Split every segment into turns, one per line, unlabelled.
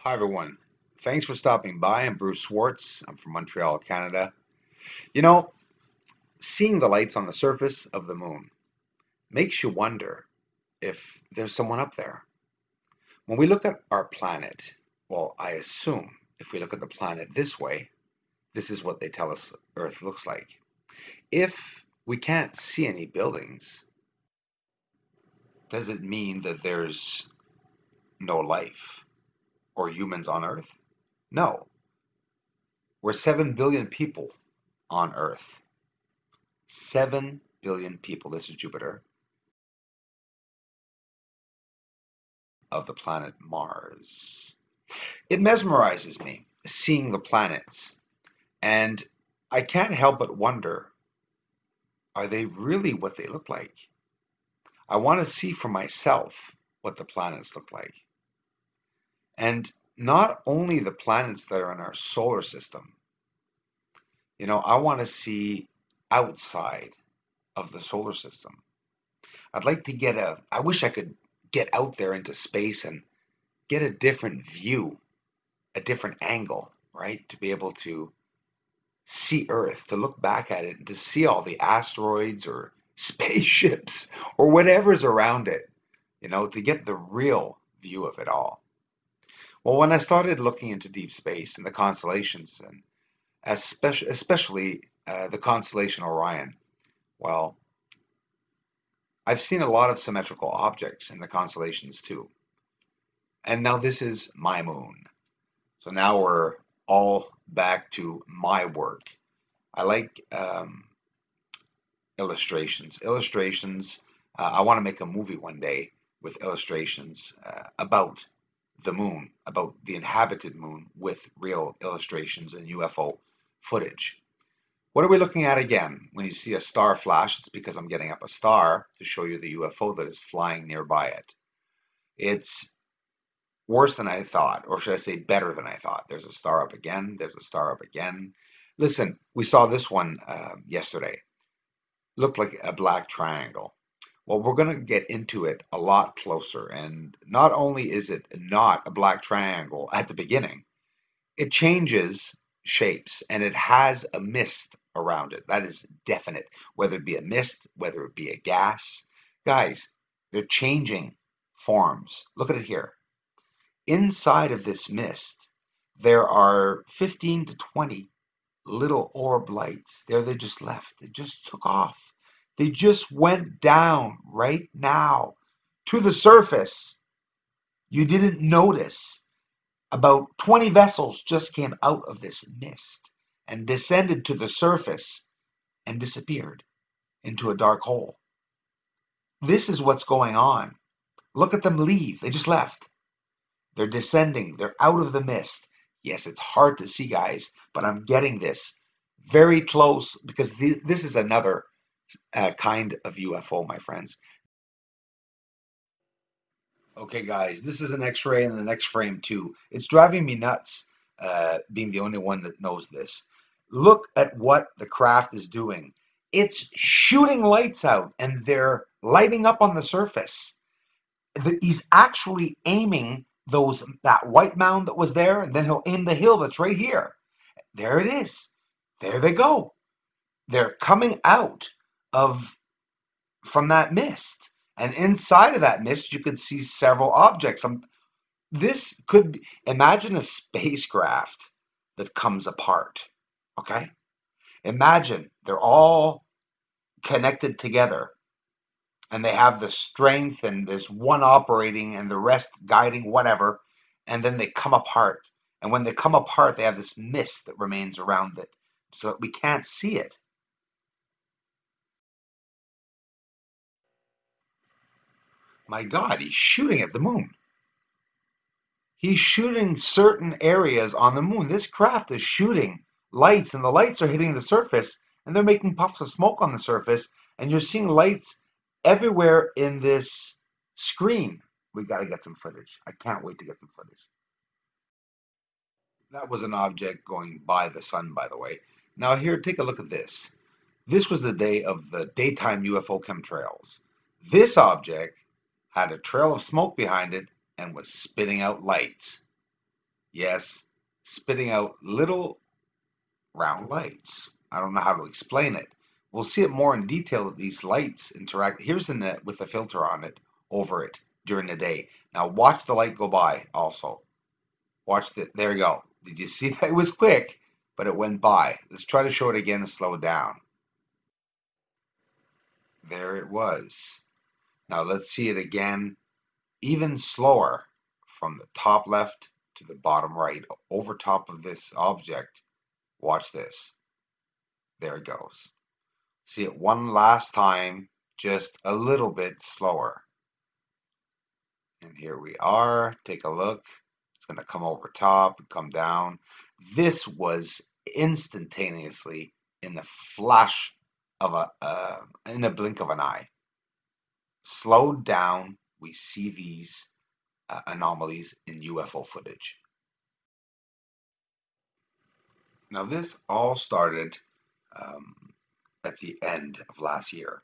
Hi, everyone. Thanks for stopping by. I'm Bruce Swartz. I'm from Montreal, Canada. You know, seeing the lights on the surface of the moon makes you wonder if there's someone up there. When we look at our planet, well, I assume if we look at the planet this way, this is what they tell us Earth looks like. If we can't see any buildings, does it mean that there's no life or humans on Earth? No. We're 7 billion people on Earth. 7 billion people, this is Jupiter, of the planet Mars. It mesmerizes me seeing the planets, and I can't help but wonder, are they really what they look like? I want to see for myself what the planets look like. And not only the planets that are in our solar system, I want to see outside of the solar system. I'd like to I wish I could get out there into space and get a different view, a different angle, right? To be able to see Earth, to look back at it, and to see all the asteroids or spaceships or whatever's around it, to get the real view of it all. Well, when I started looking into deep space and the constellations, and especially the constellation Orion, well, I've seen a lot of symmetrical objects in the constellations too. And now this is my moon. So now we're all back to my work. I like illustrations. I want to make a movie one day with illustrations about the moon, about the inhabited moon with real illustrations and UFO footage. What are we looking at again? When you see a star flash, it's because I'm getting up a star to show you the UFO that is flying nearby it. It's worse than I thought, or should I say better than I thought. There's a star up again. There's a star up again. Listen, we saw this one yesterday. Looked like a black triangle. Well, we're going to get into it a lot closer. And not only is it not a black triangle at the beginning, it changes shapes and it has a mist around it. That is definite. Whether it be a mist, whether it be a gas. Guys, they're changing forms. Look at it here. Inside of this mist, there are 15 to 20 little orb lights. There they just left. They just took off. They just went down right now to the surface. You didn't notice. About 20 vessels just came out of this mist and descended to the surface and disappeared into a dark hole. This is what's going on. Look at them leave. They just left. They're descending. They're out of the mist. Yes, it's hard to see, guys, but I'm getting this very close because this is another kind of UFO, my friends. Okay, guys, this is an X-ray in the next frame too. It's driving me nuts, being the only one that knows this. Look at what the craft is doing. It's shooting lights out, and they're lighting up on the surface. He's actually aiming that white mound that was there, and then he'll aim the hill that's right here. There it is. There they go. They're coming out of from that mist. And inside of that mist, you could see several objects. This could be, imagine a spacecraft that comes apart. Okay? Imagine they're all connected together and they have the strength and there's one operating and the rest guiding whatever. And then they come apart. And when they come apart, they have this mist that remains around it so that we can't see it. My God, he's shooting at the moon. He's shooting certain areas on the moon. This craft is shooting lights, and the lights are hitting the surface, and they're making puffs of smoke on the surface, and you're seeing lights everywhere in this screen. We got to get some footage. I can't wait to get some footage. That was an object going by the sun, by the way. Now here, take a look at this. This was the day of the daytime UFO chemtrails. This object had a trail of smoke behind it and was spitting out lights. Yes, spitting out little round lights. I don't know how to explain it. We'll see it more in detail that these lights interact. Here's the net with a filter on it over it during the day. Now watch the light go by also. Watch the, there you go. Did you see that? It was quick, but it went by. Let's try to show it again and slow it down. There it was. Now let's see it again, even slower from the top left to the bottom right, over top of this object. Watch this. There it goes. See it one last time, just a little bit slower. And here we are. Take a look. It's going to come over top and come down. This was instantaneously in the flash of in a blink of an eye. Slowed down, we see these anomalies in UFO footage. Now, this all started um, at the end of last year.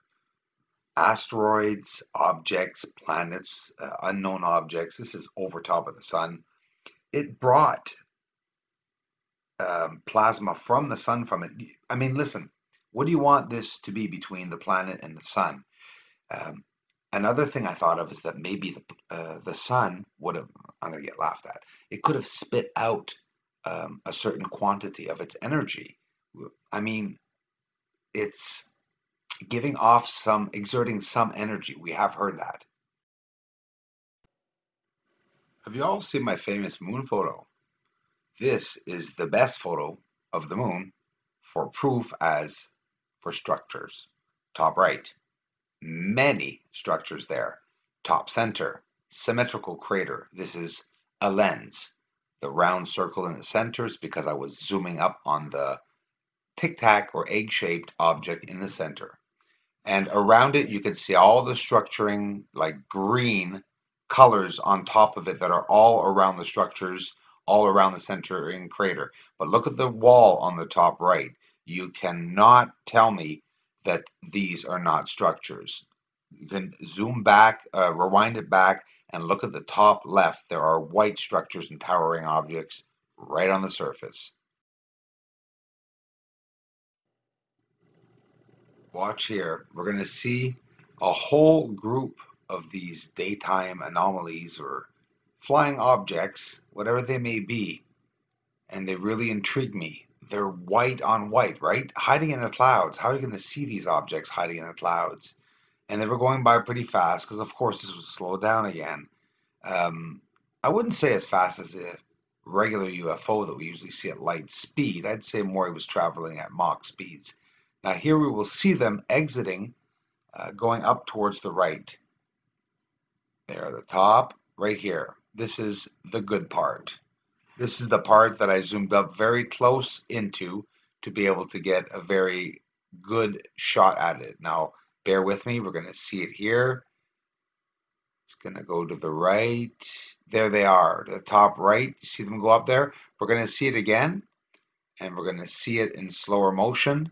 Asteroids, objects, planets, unknown objects. This is over top of the sun. It brought plasma from the sun from it. I mean, listen, what do you want this to be between the planet and the sun? Um, Another thing I thought of is that maybe the sun would have, I'm going to get laughed at, it could have spit out a certain quantity of its energy. I mean, it's giving off some, exerting some energy. We have heard that. Have you all seen my famous moon photo? This is the best photo of the moon for proof as for structures. Top right, many structures there. Top center, symmetrical crater. This is a lens. The round circle in the center is because I was zooming up on the tic-tac or egg-shaped object in the center. And around it, you can see all the structuring, like green colors on top of it that are all around the structures, all around the centering crater. But look at the wall on the top right. You cannot tell me that these are not structures. You can zoom back, rewind it back, and look at the top left. There are white structures and towering objects right on the surface. Watch here. We're going to see a whole group of these daytime anomalies or flying objects, whatever they may be, and they really intrigue me. They're white on white, right? Hiding in the clouds. How are you going to see these objects hiding in the clouds? And they were going by pretty fast because, of course, this was slowed down again. Um, I wouldn't say as fast as a regular UFO that we usually see at light speed. I'd say more he was traveling at Mach speeds. Now here we will see them exiting, going up towards the right. There, the top, right here. This is the good part. This is the part that I zoomed up very close into to be able to get a very good shot at it. Now, bear with me. We're going to see it here. It's going to go to the right. There they are, the top right. You see them go up there? We're going to see it again, and we're going to see it in slower motion.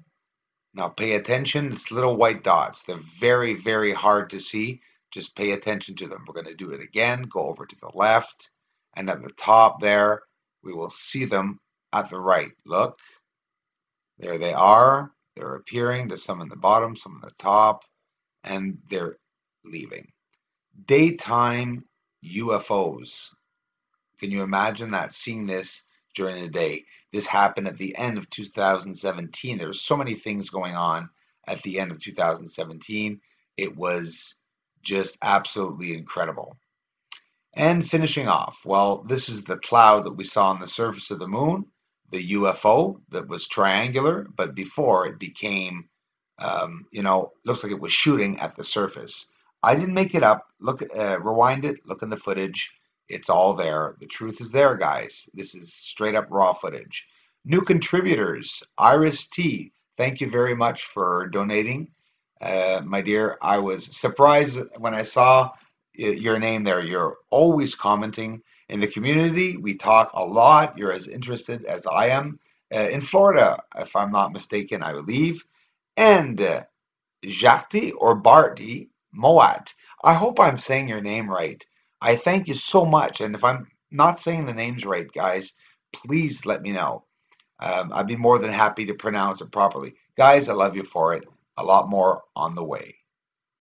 Now pay attention. It's little white dots. They're very, very hard to see. Just pay attention to them. We're going to do it again. Go over to the left, and at the top there, we will see them at the right. Look, there they are. They're appearing. There's some in the bottom, some in the top, and they're leaving. Daytime UFOs. Can you imagine that? Seeing this during the day. This happened at the end of 2017. There were so many things going on at the end of 2017. It was just absolutely incredible. And finishing off, well, this is the cloud that we saw on the surface of the moon, the UFO that was triangular, but before it became, looks like it was shooting at the surface. I didn't make it up. Look, rewind it, look in the footage. It's all there. The truth is there, guys. This is straight up raw footage. New contributors, Iris T. Thank you very much for donating, my dear. I was surprised when I saw your name there. You're always commenting in the community. We talk a lot. You're as interested as I am. In Florida, if I'm not mistaken, I believe. And Jati or Barty Moat. I hope I'm saying your name right. I thank you so much. And if I'm not saying the names right, guys, please let me know. I'd be more than happy to pronounce it properly. Guys, I love you for it. A lot more on the way.